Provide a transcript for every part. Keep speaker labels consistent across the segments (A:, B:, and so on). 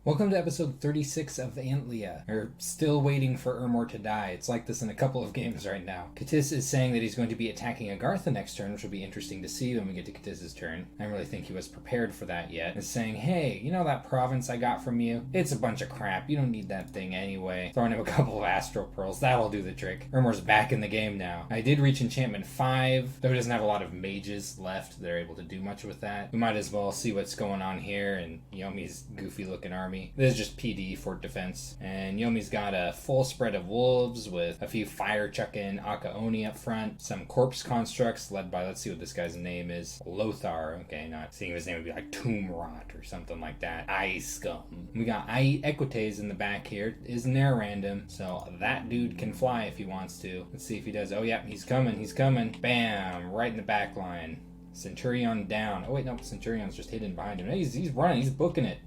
A: Welcome to episode 36 of Antlia. We're still waiting for Ermor to die. It's like this in a couple of games right now. Katis is saying that he's going to be attacking Agartha next turn, which will be interesting to see when we get to Katis's turn. I don't really think he was prepared for that yet. He's saying, hey, you know that province I got from you? It's a bunch of crap. You don't need that thing anyway. Throwing him a couple of astral pearls. That'll do the trick. Ermor's back in the game now. I did reach enchantment 5, though he doesn't have a lot of mages left that are able to do much with that. We might as well see what's going on here in Yomi's goofy looking army. This is just PD for defense. And Yomi's got a full spread of wolves with a few fire chucking Akaoni up front. Some corpse constructs led by, let's see what this guy's name is. Lothar. Okay, not seeing his name would be like Tomb Rot or something like that. Eye Scum. We got Eye Equites in the back here. Isn't there random? So that dude can fly if he wants to. Let's see if he does. Oh yeah, he's coming. He's coming. Bam! Right in the back line. Centurion down. Oh wait, no, Centurion's just hidden behind him. He's running. He's booking it.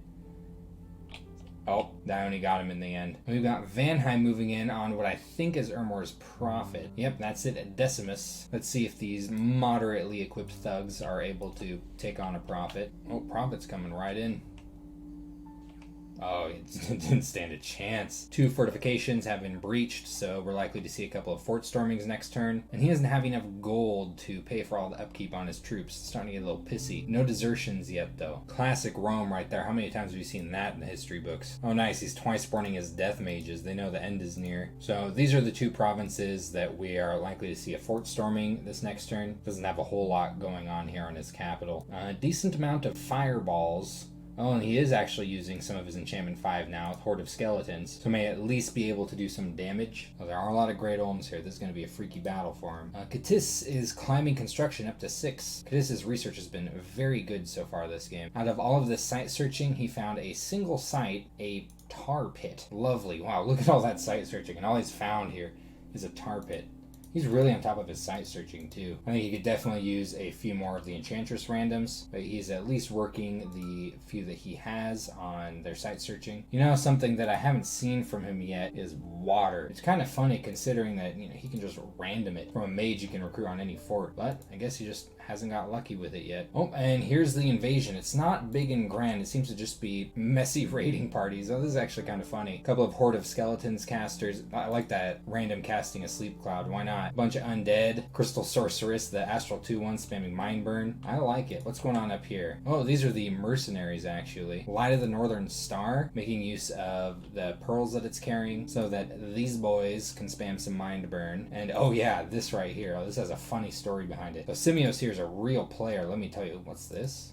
A: Oh, that only got him in the end. We've got Vanheim moving in on what I think is Ermor's Prophet. Yep, that's it at Decimus. Let's see if these moderately equipped thugs are able to take on a Prophet. Oh, Prophet's coming right in. Oh, it didn't stand a chance. 2 fortifications have been breached, so we're likely to see a couple of fort stormings next turn. And he doesn't have enough gold to pay for all the upkeep on his troops. It's starting to get a little pissy. No desertions yet, though. Classic Rome right there. How many times have you seen that in the history books? Oh, nice. He's twice spawning his death mages. They know the end is near. So these are the 2 provinces that we are likely to see a fort storming this next turn. Doesn't have a whole lot going on here on his capital. A decent amount of fireballs. Oh, and he is actually using some of his enchantment 5 now with Horde of Skeletons, so may at least be able to do some damage. Well, there are a lot of great olms here. This is going to be a freaky battle for him. Katis is climbing construction up to 6. Katis's research has been very good so far this game. Out of all of this site searching, he found a single site, a tar pit. Lovely. Wow, look at all that site searching, and all he's found here is a tar pit. He's really on top of his site searching too. I think he could definitely use a few more of the Enchantress randoms, but he's at least working the few that he has on their site searching. You know, something that I haven't seen from him yet is water. It's kind of funny considering that, you know, he can just random it from a mage you can recruit on any fort, but I guess he just hasn't got lucky with it yet. Oh, and here's the invasion. It's not big and grand. It seems to just be messy raiding parties. Oh, this is actually kind of funny. A couple of Horde of Skeletons casters. I like that random casting a Sleep Cloud. Why not? Bunch of undead. Crystal Sorceress, the Astral 2-1 spamming Mind Burn. I like it. What's going on up here? Oh, these are the mercenaries, actually. Light of the Northern Star, making use of the pearls that it's carrying so that these boys can spam some Mind Burn. And oh yeah, this right here. Oh, this has a funny story behind it. So Simios here is a real player. Let me tell you. What's this?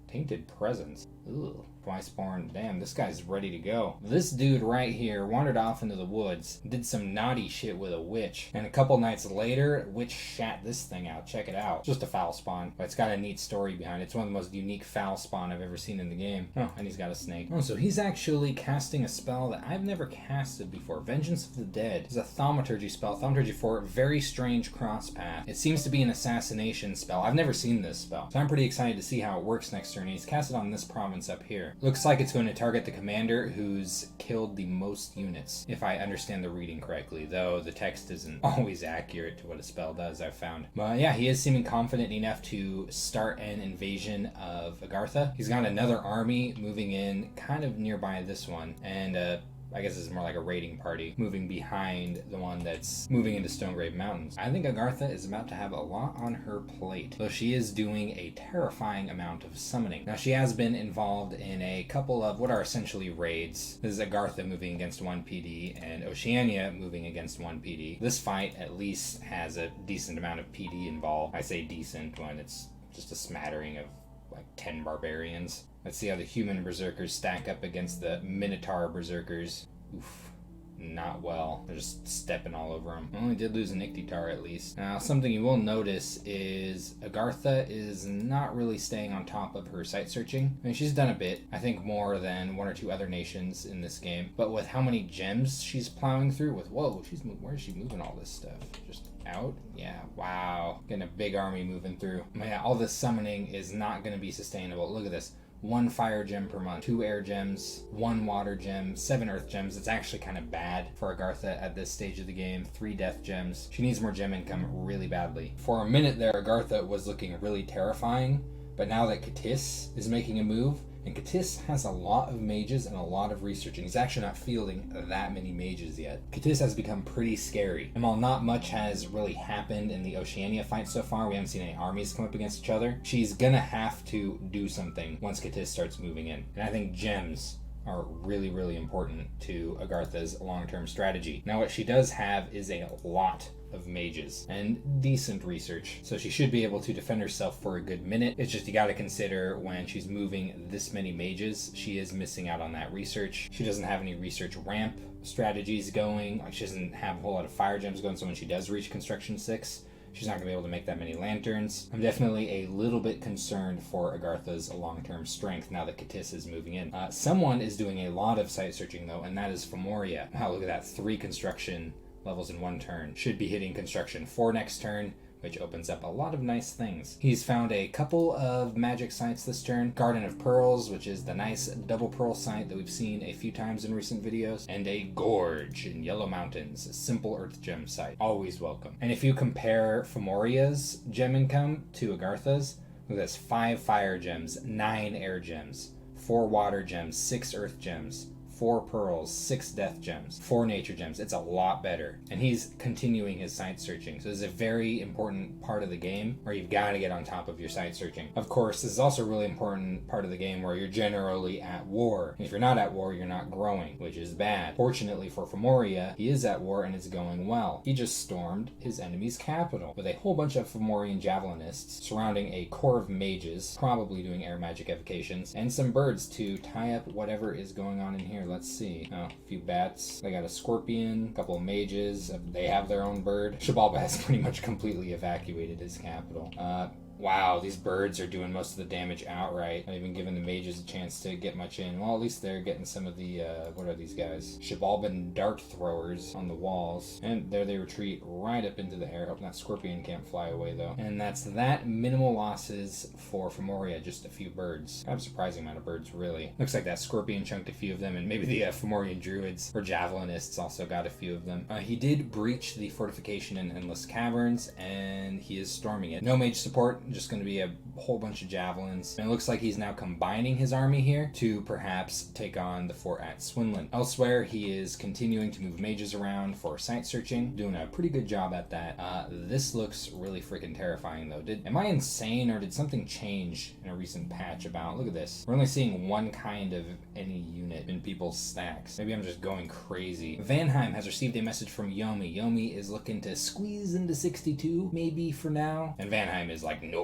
A: Tainted Presence. Ugh. Twiceborn. Damn, this guy's ready to go. This dude right here wandered off into the woods, did some naughty shit with a witch, and a couple nights later, witch shat this thing out. Check it out. Just a foul spawn, but it's got a neat story behind it. It's one of the most unique foul spawn I've ever seen in the game. Oh, and he's got a snake. Oh, so he's actually casting a spell that I've never casted before. Vengeance of the Dead. It's a Thaumaturgy spell. Thaumaturgy 4, very strange cross path. It seems to be an assassination spell. I've never seen this spell, so I'm pretty excited to see how it works next turn. He's casted on this province up here. Looks like it's going to target the commander who's killed the most units, if I understand the reading correctly, though the text isn't always accurate to what a spell does, I've found. But yeah, he is seeming confident enough to start an invasion of Agartha. He's got another army moving in kind of nearby this one, and I guess this is more like a raiding party moving behind the one that's moving into Stonegrave Mountains. I think Agartha is about to have a lot on her plate, though she is doing a terrifying amount of summoning. Now, she has been involved in a couple of what are essentially raids. This is Agartha moving against 1 PD and Oceania moving against 1 PD. This fight at least has a decent amount of PD involved. I say decent when it's just a smattering of like 10 barbarians. Let's see how the human berserkers stack up against the Minotaur berserkers. Oof, not well. They're just stepping all over them. Well, we did lose an Ictitar at least. Now, something you will notice is Agartha is not really staying on top of her site searching. I mean, she's done a bit, I think more than 1 or 2 other nations in this game. But with how many gems she's plowing through with, whoa, where is she moving all this stuff? Just out? Yeah, wow. Getting a big army moving through. Yeah, all this summoning is not going to be sustainable. Look at this. 1 fire gem per month, 2 air gems, 1 water gem, 7 earth gems. It's actually kind of bad for Agartha at this stage of the game. 3 death gems. She needs more gem income really badly. For a minute there, Agartha was looking really terrifying, but now that Katis is making a move, And Katis has a lot of mages and a lot of research, and he's actually not fielding that many mages yet. Katis has become pretty scary, and while not much has really happened in the Oceania fight so far, we haven't seen any armies come up against each other, she's gonna have to do something once Katis starts moving in. And I think gems are really, really important to Agartha's long-term strategy. Now, what she does have is a lot of mages and decent research, so she should be able to defend herself for a good minute. It's just you got to consider when she's moving this many mages, she is missing out on that research. She doesn't have any research ramp strategies going. Like, she doesn't have a whole lot of fire gems going, so when she does reach construction 6, she's not going to be able to make that many lanterns. I'm definitely a little bit concerned for Agartha's long-term strength now that Katis is moving in. Someone is doing a lot of site searching though, and that is Fomoria. Wow, look at that, 3 construction levels in one turn. Should be hitting construction 4 next turn, which opens up a lot of nice things. He's found a couple of magic sites this turn. Garden of Pearls, which is the nice double pearl site that we've seen a few times in recent videos, and a Gorge in Yellow Mountains, a simple earth gem site. Always welcome. And if you compare Fomoria's gem income to Agartha's, look at this, 5 fire gems, 9 air gems, 4 water gems, 6 earth gems, 4 pearls, 6 death gems, 4 nature gems. It's a lot better. And he's continuing his site searching. So this is a very important part of the game where you've got to get on top of your site searching. Of course, this is also a really important part of the game where you're generally at war. And if you're not at war, you're not growing, which is bad. Fortunately for Fomoria, he is at war and it's going well. He just stormed his enemy's capital with a whole bunch of Fomorian javelinists surrounding a core of mages, probably doing air magic evocations, and some birds to tie up whatever is going on in here. Let's see. Oh, a few bats. They got a scorpion, a couple of mages. They have their own bird. Shabalba has pretty much completely evacuated his capital. Wow, these birds are doing most of the damage outright. Not even giving the mages a chance to get much in. Well, at least they're getting some of the, what are these guys? Shabalban dart throwers on the walls. And there they retreat right up into the air. Hoping that scorpion can't fly away, though. And that's that. Minimal losses for Fomoria, just a few birds. Kind of a surprising amount of birds, really. Looks like that scorpion chunked a few of them, and maybe the Fomorian druids or javelinists also got a few of them. He did breach the fortification in Endless Caverns, and he is storming it. No mage support, just going to be a whole bunch of javelins. And it looks like he's now combining his army here to perhaps take on the fort at Swinland. Elsewhere, he is continuing to move mages around for site searching, doing a pretty good job at that. This looks really freaking terrifying though. Am I insane, or did something change in a recent patch about, look at this. We're only seeing one kind of any unit in people's stacks. Maybe I'm just going crazy. Vanheim has received a message from Yomi. Yomi is looking to squeeze into 62, maybe for now. And Vanheim is like, no.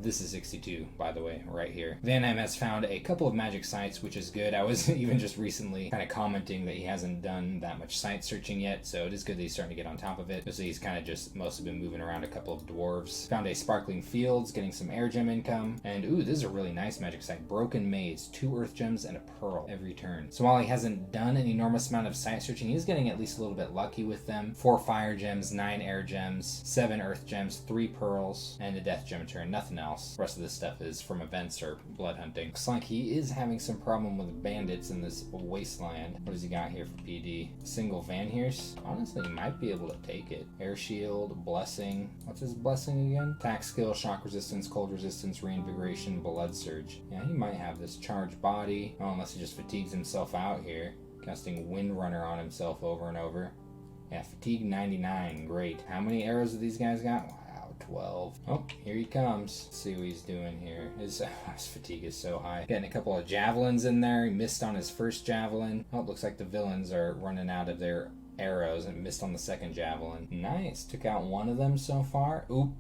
A: This is 62, by the way, right here. Vanheim has found a couple of magic sites, which is good. I was even just recently kind of commenting that he hasn't done that much site searching yet, so it is good that he's starting to get on top of it. So he's kind of just mostly been moving around a couple of dwarves. Found a Sparkling Fields, getting some air gem income. And ooh, this is a really nice magic site. Broken Maze, 2 earth gems and a pearl every turn. So while he hasn't done an enormous amount of site searching, he's getting at least a little bit lucky with them. 4 fire gems, 9 air gems, 7 earth gems, 3 pearls, and a death gem turn. Nothing else. The rest of this stuff is from events or blood hunting. Looks like he is having some problem with bandits in this wasteland. What does he got here for PD? Single Vanheers? Honestly, he might be able to take it. Air shield, blessing. What's his blessing again? Attack skill, shock resistance, cold resistance, reinvigoration, blood surge. Yeah, he might have this charged body. Oh, unless he just fatigues himself out here. Casting Windrunner on himself over and over. Yeah, fatigue 99. Great. How many arrows do these guys got? 12. Oh, here he comes. Let's see what he's doing here. His fatigue is so high. Getting a couple of javelins in there. He missed on his first javelin. Oh, it looks like the villains are running out of their arrows and missed on the second javelin. Nice. Took out one of them so far. Oop.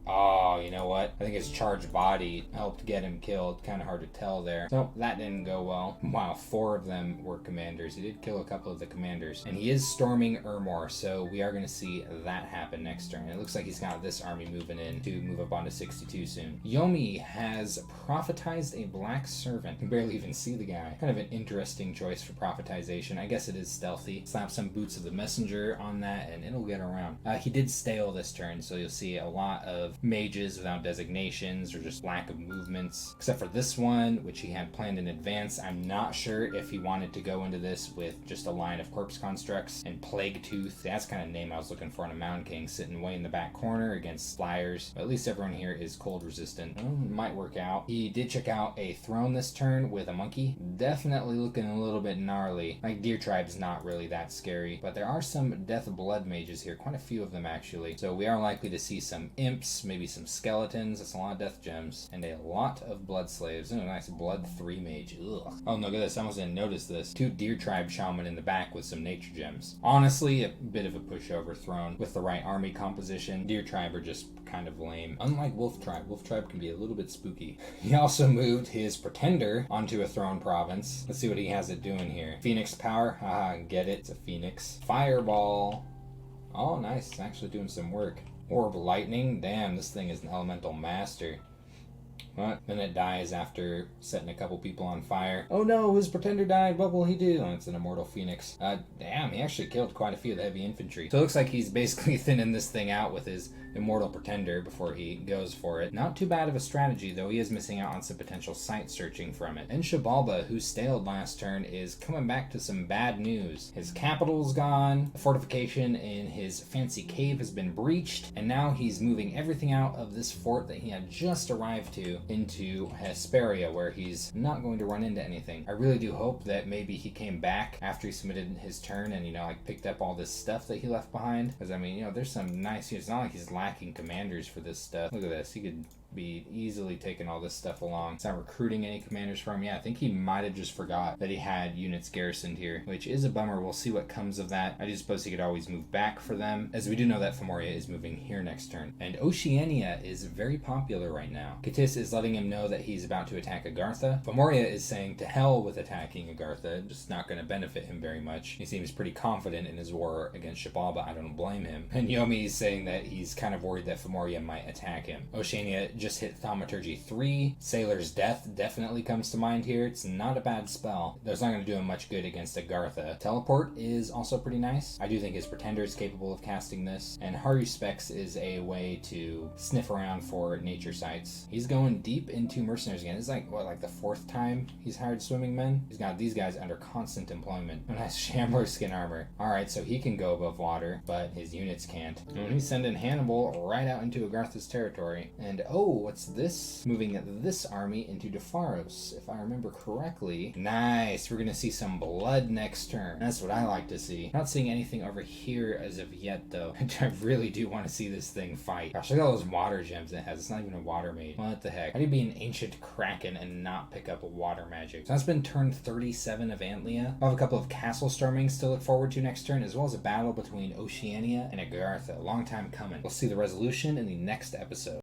A: Oh, you know what? I think his charged body helped get him killed. Kind of hard to tell there. So that didn't go well. Wow, 4 of them were commanders. He did kill a couple of the commanders. And he is storming Ermor, so we are going to see that happen next turn. It looks like he's got this army moving in to move up onto 62 soon. Yomi has prophetized a black servant. You can barely even see the guy. Kind of an interesting choice for prophetization. I guess it is stealthy. Slap some Boots of the Messenger on that and it'll get around. He did stale this turn, so you'll see a lot of mages without designations or just lack of movements, except for this one, which he had planned in advance. I'm not sure if he wanted to go into this with just a line of corpse constructs and Plague Tooth. That's kind of name I was looking for in a Mountain King, sitting way in the back corner against flyers. But at least everyone here is cold resistant. Well, it might work out. He did check out a throne this turn with a monkey. Definitely looking a little bit gnarly. Like, Deer Tribe's not really that scary, but there are some Death Blood mages here, quite a few of them actually. So we are likely to see some imps, maybe some skeletons. That's a lot of death gems, and a lot of blood slaves. Oh, nice blood 3 mage. Ugh. Oh, look at this. I almost didn't notice this. 2 Deer Tribe shaman in the back with some nature gems. Honestly, a bit of a pushover throne with the right army composition. Deer Tribe are just kind of lame. Unlike Wolf Tribe. Wolf Tribe can be a little bit spooky. He also moved his Pretender onto a throne province. Let's see what he has it doing here. Phoenix Power. Haha, get it. It's a phoenix. Fireball. Oh, nice. It's actually doing some work. Orb Lightning. Damn, this thing is an elemental master. What? Then it dies after setting a couple people on fire. Oh no, his Pretender died. What will he do? Oh, it's an Immortal Phoenix. Damn, he actually killed quite a few of the heavy infantry. So it looks like he's basically thinning this thing out with his Immortal Pretender before he goes for it. Not too bad of a strategy, though he is missing out on some potential site searching from it. And Shabalba, who staled last turn, is coming back to some bad news. His capital's gone, the fortification in his fancy cave has been breached, and now he's moving everything out of this fort that he had just arrived to into Hesperia, where he's not going to run into anything. I really do hope that maybe he came back after he submitted his turn and, like picked up all this stuff that he left behind. Because, I mean, there's some nice, it's not like he's lacking commanders for this stuff. Look at this. He could be easily taking all this stuff along. It's not recruiting any commanders for him. Yeah, I think he might have just forgot that he had units garrisoned here, which is a bummer. We'll see what comes of that. I do suppose he could always move back for them, as we do know that Fomoria is moving here next turn. And Oceania is very popular right now. Katis is letting him know that he's about to attack Agartha. Fomoria is saying to hell with attacking Agartha, just not going to benefit him very much. He seems pretty confident in his war against Shabalba. I don't blame him. And Yomi is saying that he's kind of worried that Fomoria might attack him. Oceania just hit Thaumaturgy 3. Sailor's Death definitely comes to mind here. It's not a bad spell. That's not going to do him much good against Agartha. Teleport is also pretty nice. I do think his Pretender is capable of casting this. And Haru Specs is a way to sniff around for nature sites. He's going deep into mercenaries again. It's like, like the 4th time he's hired swimming men? He's got these guys under constant employment. A nice Shambler skin armor. Alright, so he can go above water, but his units can't. And he's sending Hannibal right out into Agartha's territory. And what's this? Moving this army into Defaros, if I remember correctly. Nice. We're going to see some blood next turn. That's what I like to see. Not seeing anything over here as of yet, though. I really do want to see this thing fight. Gosh, look at all those water gems it has. It's not even a water mage. What the heck? How do you be an ancient kraken and not pick up water magic? So that's been turn 37 of Antlia. I'll have a couple of castle stormings to look forward to next turn, as well as a battle between Oceania and Agartha. A long time coming. We'll see the resolution in the next episode.